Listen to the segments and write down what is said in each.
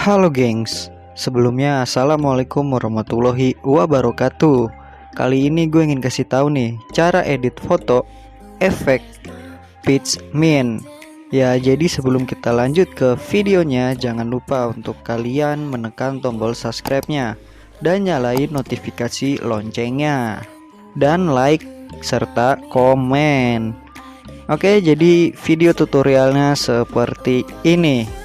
Halo gengs, sebelumnya assalamualaikum warahmatullahi wabarakatuh. Kali ini gue ingin kasih tahu nih cara edit foto, efek, pitch, min. Ya, jadi sebelum kita lanjut ke videonya, jangan lupa untuk kalian menekan tombol subscribe-nya dan nyalain notifikasi loncengnya, dan like serta komen. Oke, jadi video tutorialnya seperti ini.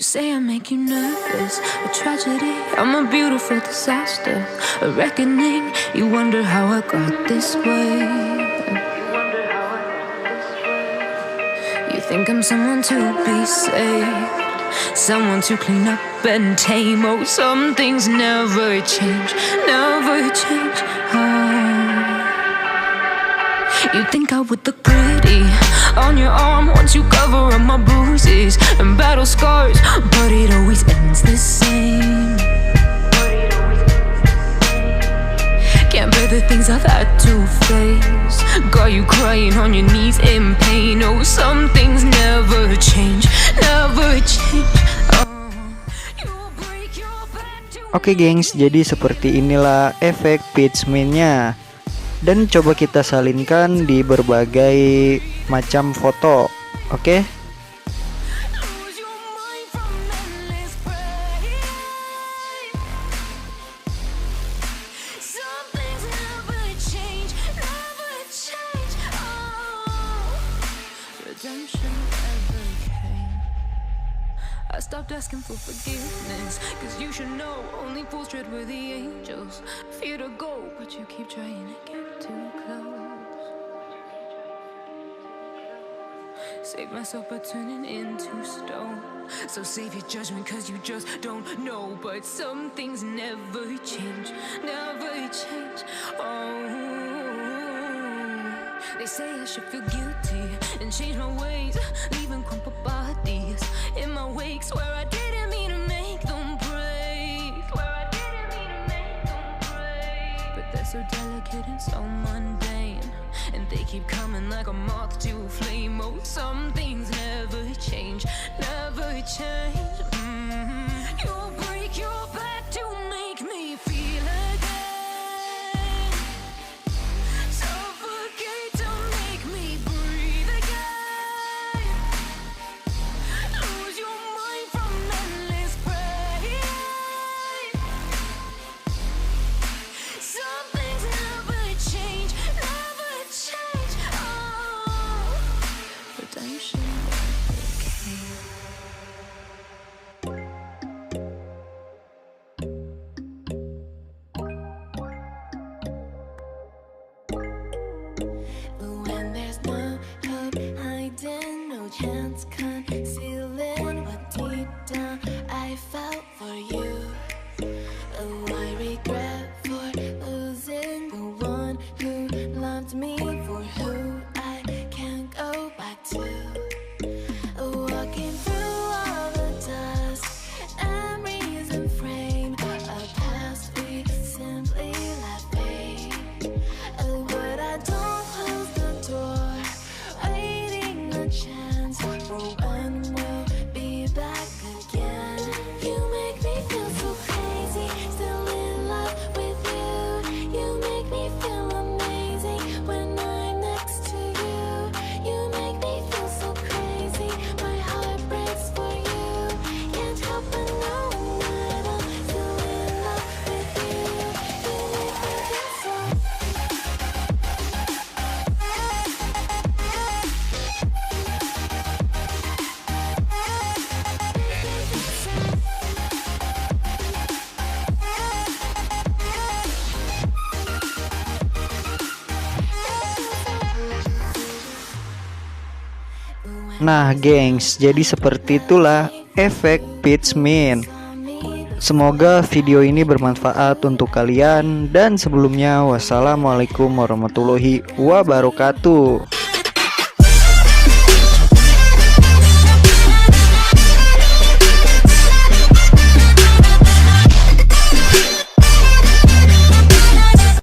You say I make you nervous, a tragedy, I'm a beautiful disaster, a reckoning. You wonder how I got this way. You think I'm someone to be saved, someone to clean up and tame. Oh, some things never change, never change. You think I would look pretty on your arm once you cover up my bruises and battle scars, but it always ends the same. Can't bear the things I've had to face, got you crying on your knees in pain. Oh, some things never change, never change. Oke gengs, jadi seperti inilah efek pitch min-nya. Dan coba kita salinkan di berbagai macam foto. Oke. I stopped asking for forgiveness, cause you should know only fools tread where the angels fear to go, but you keep trying to get too close. Save myself by turning into stone, so save your judgment cause you just don't know. But some things never change, never change. They say I should feel guilty and change my ways, leaving crumpled bodies in my wake. Swear I didn't mean to make them break. But they're so delicate and so mundane, and they keep coming like a moth to a flame. Oh, some things never change, never change. You'll break your back to make me feel again, suffocate to make me breathe again, lose your mind from endless pain. Some things never change, never change. Oh, redemption came. When there's no hope hiding, no chance concealing what deep down I felt for you. Oh, I regret for losing the one who loved me, for who I can't go back to. Walking through all the dust and reason frame a past we simply let fade. Oh, but I don't close the door, waiting a chance for when we'll be back again. You make me feel so crazy, still in love with you. You make me feel amazing when I'm next to you. You make me feel so crazy, my heart breaks for you. Can't help but know that I'm still in love with you. You make me feel so. Nah gengs, jadi seperti itulah efek pitch mint. Semoga video ini bermanfaat untuk kalian. Dan sebelumnya, wassalamualaikum warahmatullahi wabarakatuh.